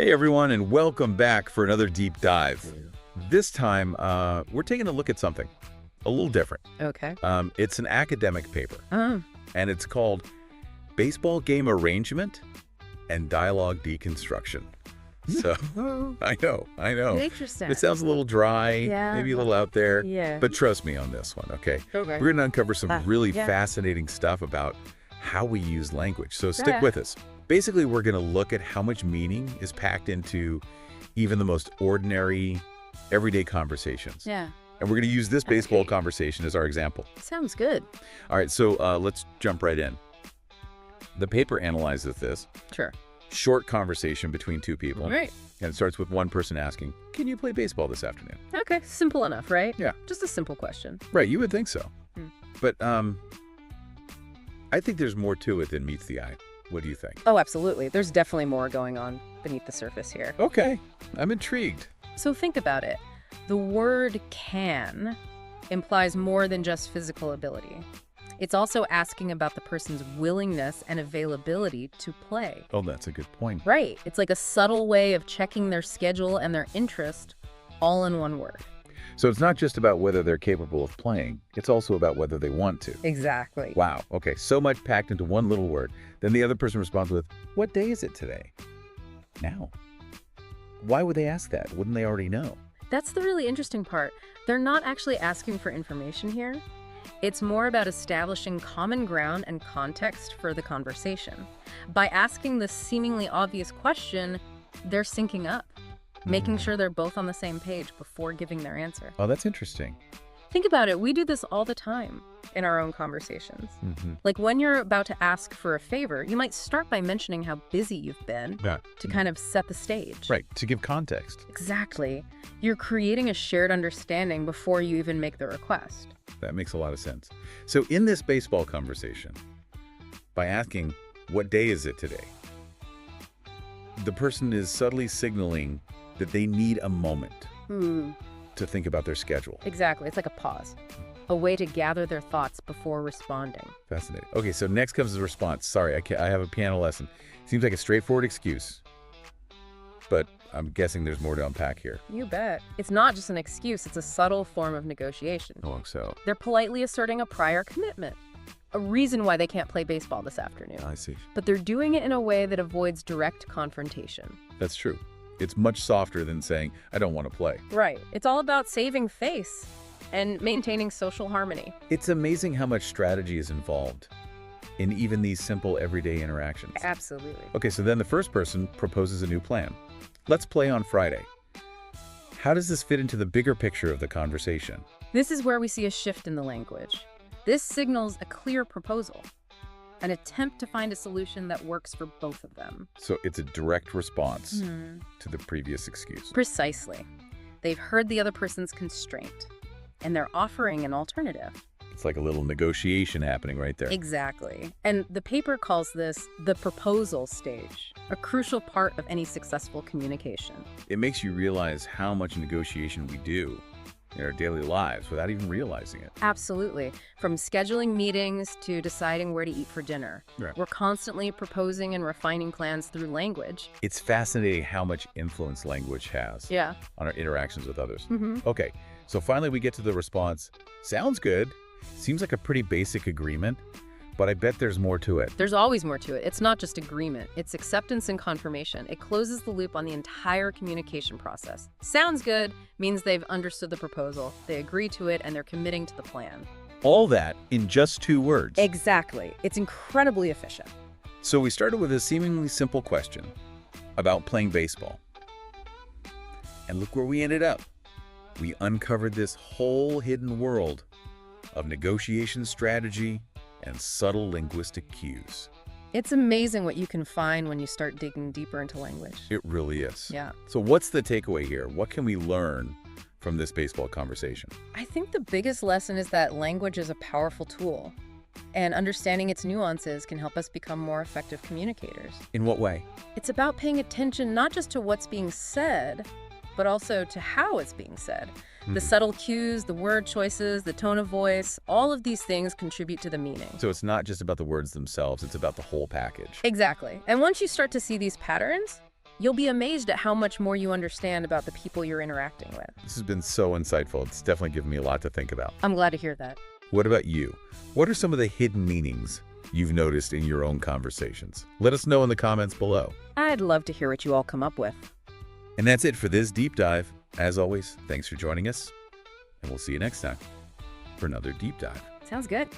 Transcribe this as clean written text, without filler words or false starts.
Hey everyone, and welcome back for another deep dive. This time, we're taking a look at something a little different. Okay. It's an academic paper, Oh, and it's called Baseball Game Arrangement and Dialogue Deconstruction. So, I know. interesting. It sounds a little dry, Yeah. maybe a little out there, Yeah. but trust me on this one, okay? Okay. We're going to uncover some really yeah. fascinating stuff about how we use language, so stick Yeah. with us. Basically, we're going to look at how much meaning is packed into even the most ordinary, everyday conversations. Yeah. And we're going to use this baseball Okay. conversation as our example. Sounds good. All right, so let's jump right in. The paper analyzes this Sure. short conversation between two people. Right. And it starts with one person asking, "Can you play baseball this afternoon?" Okay. Simple enough, right? Yeah. Just a simple question. Right, you would think so. Hmm. But I think there's more to it than meets the eye. What do you think? Oh, absolutely. There's definitely more going on beneath the surface here. Okay, I'm intrigued. So think about it. The word can implies more than just physical ability. It's also asking about the person's willingness and availability to play. Oh, that's a good point. Right. It's like a subtle way of checking their schedule and their interest all in one word. So it's not just about whether they're capable of playing, it's also about whether they want to. Exactly. Wow, okay, so much packed into one little word. Then the other person responds with, "What day is it today?" Now. Why would they ask that? Wouldn't they already know? That's the really interesting part. They're not actually asking for information here. It's more about establishing common ground and context for the conversation. By asking this seemingly obvious question, they're syncing up, making sure they're both on the same page before giving their answer. Oh, that's interesting. Think about it. We do this all the time in our own conversations. Like when you're about to ask for a favor, you might start by mentioning how busy you've been Yeah. to kind of set the stage. Right, to give context. Exactly. You're creating a shared understanding before you even make the request. That makes a lot of sense. So in this baseball conversation, by asking, "What day is it today?" the person is subtly signaling that they need a moment to think about their schedule. Exactly. It's like a pause, a way to gather their thoughts before responding. Fascinating. Okay, so next comes the response. Sorry, I have a piano lesson. Seems like a straightforward excuse, but I'm guessing there's more to unpack here. You bet. It's not just an excuse, it's a subtle form of negotiation. Oh, so They're politely asserting a prior commitment, a reason why they can't play baseball this afternoon. I see. But they're doing it in a way that avoids direct confrontation. That's true. It's much softer than saying, "I don't want to play." Right. It's all about saving face and maintaining social harmony. It's amazing how much strategy is involved in even these simple everyday interactions. Absolutely. Okay, so then the first person proposes a new plan. Let's play on Friday. How does this fit into the bigger picture of the conversation? This is where we see a shift in the language. This signals a clear proposal, an attempt to find a solution that works for both of them. So it's a direct response to the previous excuse. Precisely. They've heard the other person's constraint, and they're offering an alternative. It's like a little negotiation happening right there. Exactly. And the paper calls this the proposal stage, a crucial part of any successful communication. It makes you realize how much negotiation we do in our daily lives without even realizing it. Absolutely. From scheduling meetings to deciding where to eat for dinner. Right. We're constantly proposing and refining plans through language. It's fascinating how much influence language has Yeah. on our interactions with others. Mm-hmm. Okay, so finally we get to the response. Sounds good. Seems like a pretty basic agreement, but I bet there's more to it. There's always more to it. It's not just agreement. It's acceptance and confirmation. It closes the loop on the entire communication process. Sounds good means they've understood the proposal, they agree to it, and they're committing to the plan. All that in just 2 words. Exactly. It's incredibly efficient. So we started with a seemingly simple question about playing baseball. And look where we ended up. We uncovered this whole hidden world of negotiation strategy and subtle linguistic cues. It's amazing what you can find when you start digging deeper into language. It really is. Yeah. So what's the takeaway here? What can we learn from this baseball conversation? I think the biggest lesson is that language is a powerful tool, and understanding its nuances can help us become more effective communicators. In what way? It's about paying attention not just to what's being said, but also to how it's being said. The subtle cues, the word choices, the tone of voice, all of these things contribute to the meaning. So it's not just about the words themselves, it's about the whole package. Exactly. And once you start to see these patterns, You'll be amazed at how much more you understand about the people you're interacting with. This has been so insightful. It's definitely given me a lot to think about. I'm glad to hear that. What about you? What are some of the hidden meanings you've noticed in your own conversations? Let us know in the comments below. I'd love to hear what you all come up with. And that's it for this deep dive. As always, thanks for joining us, and we'll see you next time for another deep dive. Sounds good.